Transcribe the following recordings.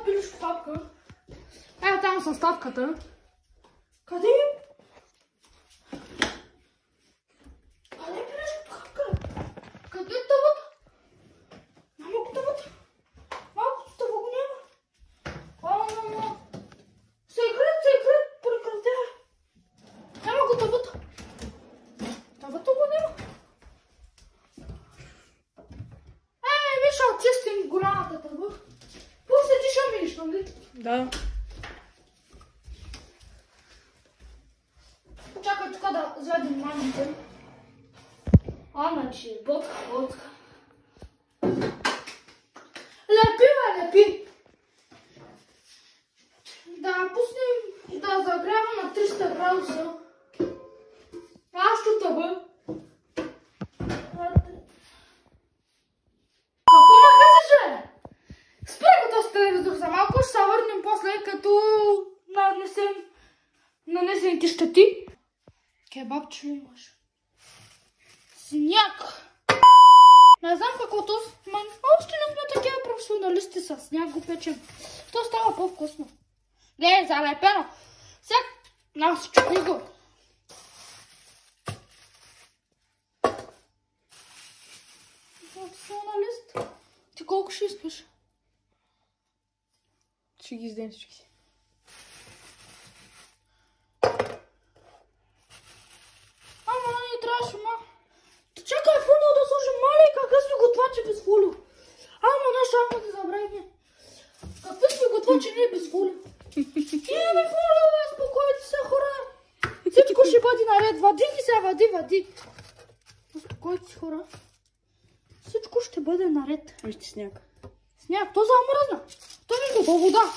моята пилешка папка. Ето там съставката. Къде е? Къде е пилешка папка? Къде е тъбата? Няма го тъбата. Малко тъба го няма. Секрет, прекратява. Няма го тъбата. Тъбата го няма. Виж, отчистим голямата тъба. После ти ще милиш, нали? Да. Чакай тук да заведем мамите. Значи, ботка. Лепи. Да пуснем да загрява на 300 градуса. Нашата тъба. Какво ме казаше? Спря го този телевизор за малко, ще се върнем после, като нанесем ти щети. Кебабче ли имаш? Сняг. Не знам какво то, още не сме такива професионалисти с сняг го печем. То става по-вкусно. Не, залепено. Сега, нас чукай го. Професионалист. Ти колко ще искаш? Ще ги издем всички си. Ама не трябваше Чакай фолио да сложим, мале, какви сме готвачи без фолио. Ама да забравим. Какви сме готвачи не без фолио. Имаме фолио, успокойте се, хора. Всичко ще бъде наред. Вади ги сега, вади. Успокойте се, хора. Всичко ще бъде наред. Вижте сняг. Сняг, то замръзна. То не до вода.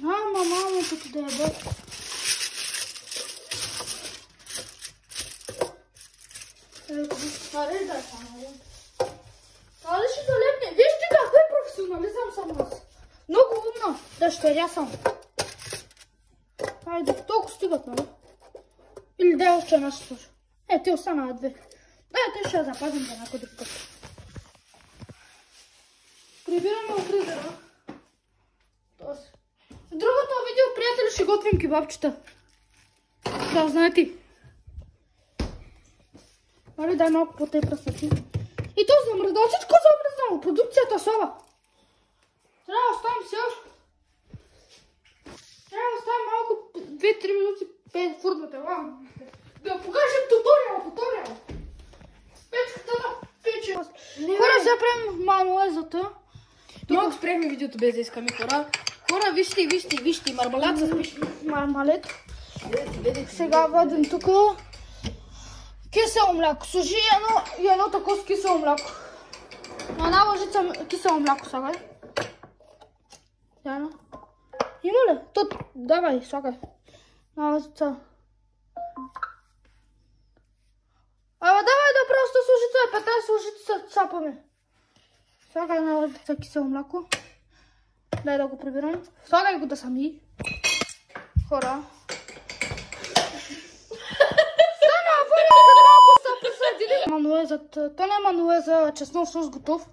Мамото да е бъд. Нареждай са, нареждай. Але ще залепне. Вижте какъв е професионализъм съм аз. Много умна. Дъщеря съм. Хайде, толкова стигат, нали? Или дай още една ще служа. Те останава две. Те ще я запазим за някой друг път. Прибираме от фризера. В другото видео, приятели, ще готвим кебабчета. Да, знаете. Али, дай малко по тези пръстъци. И то замръзнало. Всичко замръзнало. Продукцията слаба. Трябва да оставим сега. Трябва да оставим малко 2-3 минути в фурната. Да покажем туториал. Печката на пече. Хора, сега правим мануезата. Много спряхме видеото без да искаме хора. Хора, вижте, мармалад с пиши. Мармалет. Сега вадим тук кисело мляко. Сложи едно тако с кисело мляко. На една лъжица кисело мляко слагай. Яна. Има ли? Тут, давай, слагай. На лъжица. Давай да просто с лъжица, 15 лъжица цапаме. Слагай една лъжица кисело мляко. Дай да го прибирам. Слагай го да сами. Хора. Стана, вървим се малко са присъдили. Мануезът, то не е мануеза, чеснок сос готов.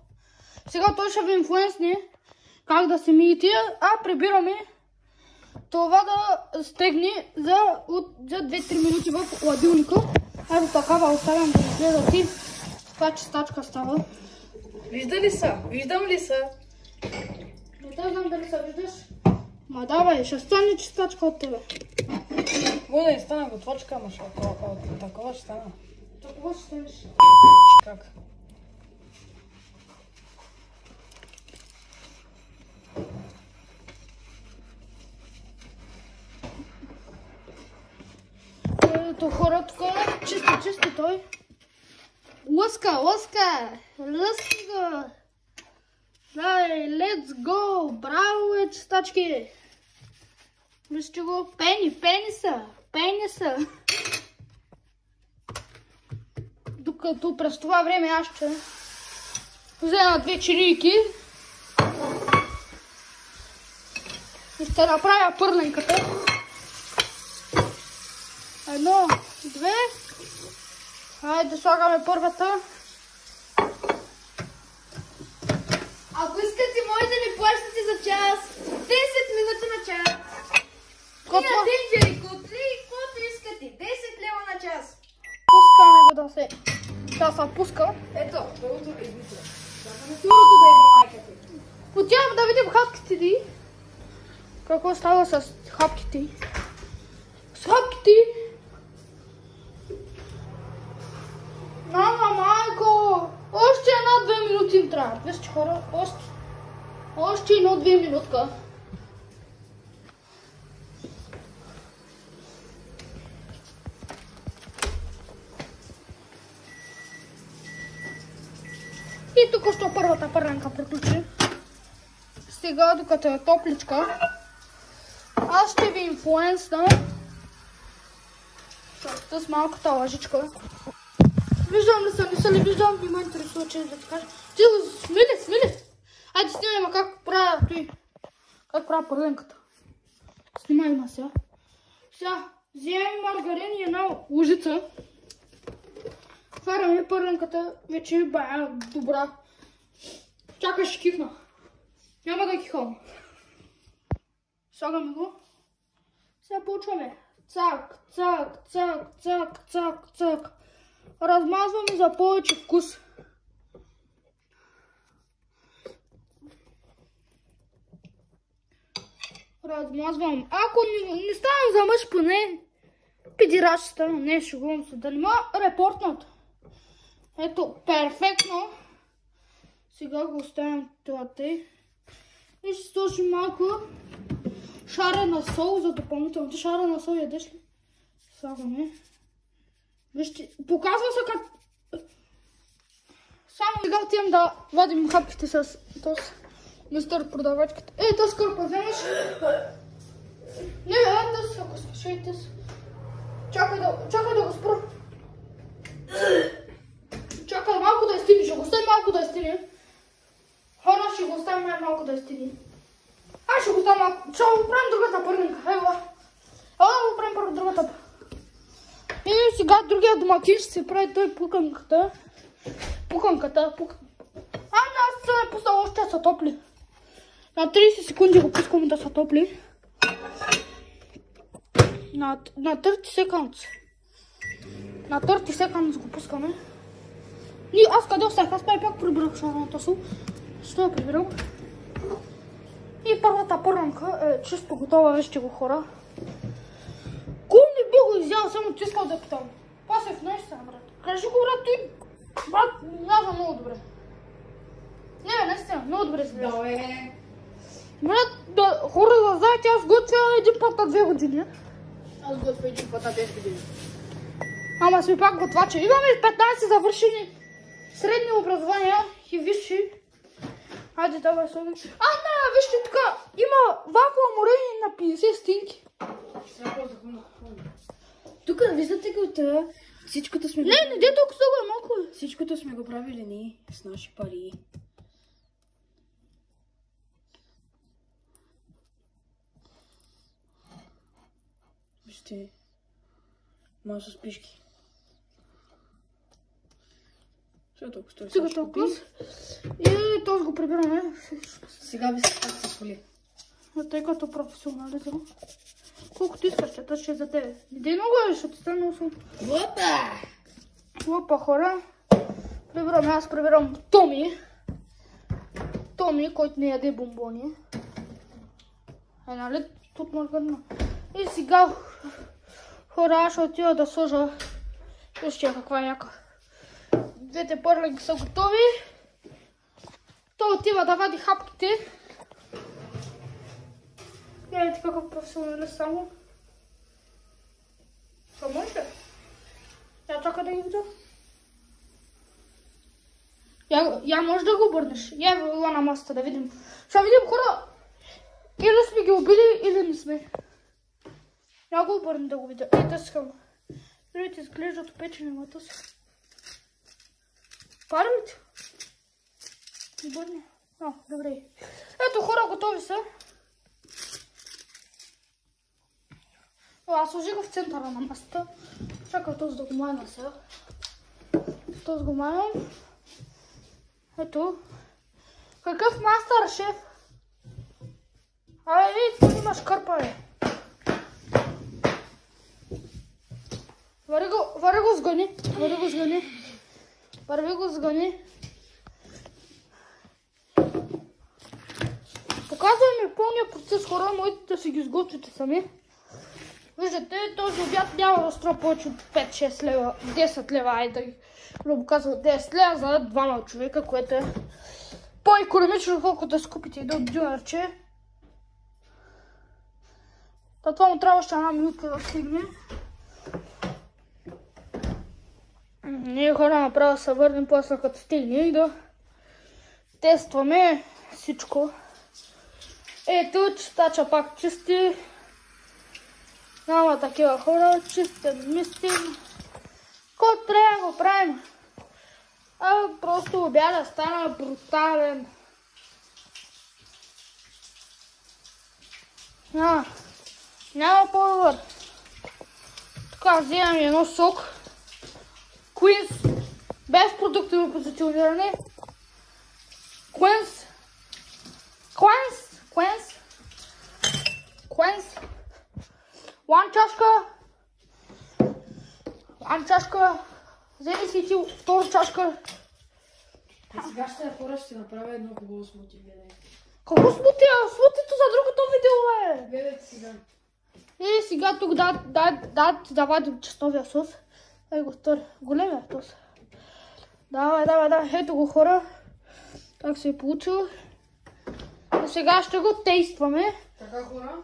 Сега той ще ви инфлуенсне как да се миете, прибираме това да стегне за 2-3 минути в хладилника. Ето такава оставям да изгледате. Това чистачка става. Виждам ли са? Не те знам дали се виждаш. Ма давай, ще стане чистачка от тебе. Какво да не стана готвачка, ама такова ще стана. Такова ще станеш. Как? Ето хора, тук чисти той. Лъска го. Дай, let's go! Браво е, чистачки! Вижте го, пени са. Докато през това време аз ще взема 2 чилийки и ще направя пърленката. 1, 2 Хайде, слагаме първата. Ако искате, може да ми плащате за час. 10 минути на час. Има тенджери, котли, каквото искате. 10 лева на час. Пускаме го да се... Да се пуска. Ето, първото е измисля. Второто да е за майката. Отиваме да видим хапките ти. Какво става с хапките? С хапките? Мама, майко! Още 1-2 минути им трябва. Вижте хора, още 1-2 минутка. И тук що първата пърленка приключи. Сега, докато е топличка, аз ще ви инфлуенсна с малката лъжичка. Виждам ли се, не се ли виждам, не ме интересува, че да ти кажа. Ти го смили! Айде снимай как правя той. Как правя пърленката. Снимай ма сега. Сега, вземем маргарин и една лъжица. Хваряме пърленката, вече е бая добра. Чакай, ще кихна. Няма да кихам. Слагаме го. Сега почваме. Цак, цак, цак, цак, цак, цак. Размазваме за повече вкус. Размазвам. Ако не ставам за мъж, поне педирачета, не шегувам се, да не ма репортнат. Ето, перфектно. Сега го оставям това тъй. И ще сложим малко шарена сол за допълнително. Ти шарена сол ядеш ли? Слагаме. Вижте, показва се как... Само сега отивам да вадим хапките с този мистер продавачката. Ей, този скърпа вземеш? Не, тази, ако слушай тази. Чакай да го спра. Чакай малко да изтини, ще го оставим малко да изтини. Хора, ще го оставим малко да изтини. Ще го оставим малко. Ще го правим другата пърненка. Ела да го правим първо другата. И сега другия домакин ще се прави той пуканката. Аз съм е пуснал още да се топли. На 30 секунди го пускаме да се топли. На 30 секунд. На 30 секунд го пускаме. И аз къде оставих? Аз пак прибирах шарената сол. Що я прибирам? И първата пърненка е чисто готова, вижте го хора. Кой не би го изял, само ти искал да питам. Пасев наистина, брат. Кажи го, брат, той... Брат, мяза много добре. Не, наистина, много добре се вижда. Добре. Брат, хора да знаете, аз готвя един път на 2 години. Аз готвя един път на 10 години. Ама сме пак готвачи. Имаме 15 завършени средни образования и висши. Хайде, давай слагай. Не, вижте тук, има вафла морени на 50 стинки. Тук виждате го това. Всичкото сме... Не, де толкова слагай малко. Всичкото сме го правили ние с наши пари. Вижте. Маса с пишки. Сега толкова стои. Сега толкова. И този го прибираме. Сега ви се как се своли. Тъй като професионализъм. Колкото искаш, че ще за тебе. Не дей много, защото ти стане много. Опа, хора. Прибираме, аз прибирам Томи, който не яде бомбони. Нали? Тут маргарина. И сега, хора, аз ще отида да сложа. Вижте каква яка. Двете пърленки са готови. Той отива да вади хапките. Гледайте какъв професионалист само. Това може ли? Я чакай да ги видя. Я може да го обърнеш. Я вила на масата да видим. Ще видим хора. Или сме ги убили, или не сме. Я го обърна да го видя. Ей, тъскам. Другите изглеждат опечени, ама тъс. Пара ли ти? Обърни. Добре. Ето хора, готови са. Аз сложи го в центъра на масата. Чакай този да го майна сега. То го мамам. Ето. Какъв мастер шеф? Абе, виж, тук имаш кърпа, бе. Вари го сгъни. Върви го сгъни. Показвай ми пълния процес, хора, можете да си ги сготвите сами. Виждате, този обяд няма да струва повече от 5-6 лева, 10 лева, айде да ги показва 10 лева за двама човека, което е по-икономично, колкото да скупите един дюнерче. Това му трябваше една минутка да стигне. Ние хора направо се върнем после като стигне и да тестваме всичко. Ето, чистача пак чисти. Няма такива хора, чистим, мистим. Който трябва да го правим. Просто обяда стана брутален. Няма по-добър. Така, вземам едно сок. Queens, без продуктово позициониране. Queens. One чашка. Вземи си ти втора чашка. Сега ще хора ще направя едно хубаво смути, гледай. Какво смути? Смутито за другото видео, бе! Гледайте сега. И сега тук да вадим честновия сос. Дай го стори. Големия сос. Давай. Ето го, хора. Как се е получил. И сега ще го тействаме. Така, хора.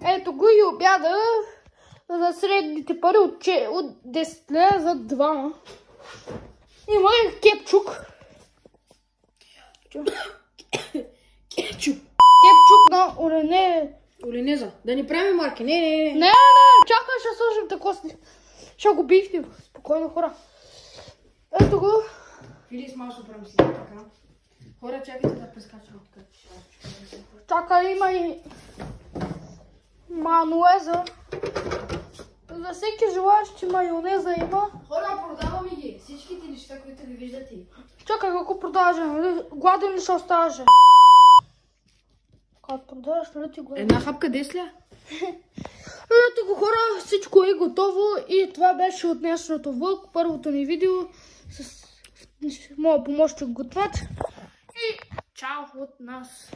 Ето го и обяда за средните пари от 10 лева за двама. Има и кепчук. Кепчук на Оленеза. Да ни правим марки. Не, чакай, ще сложим тако. Ще го бихнем. Спокойно, хора. Ето го. Види с малко правим си така. Хора, чакайте да прескачам от тук. Чакай, има и майонеза. За всеки желаящи майонеза има. Хора, продаваме ги. Всичките неща, които ви виждате. Чакай, какво продаваш? Гладен ли ще оставаш? Как продаваш, нали ти гладен? Една хапка 10 ля? Ето го, хора, всичко е готово и това беше от днешното влог, първото ни видео с моя помощник готвач. И чао от нас!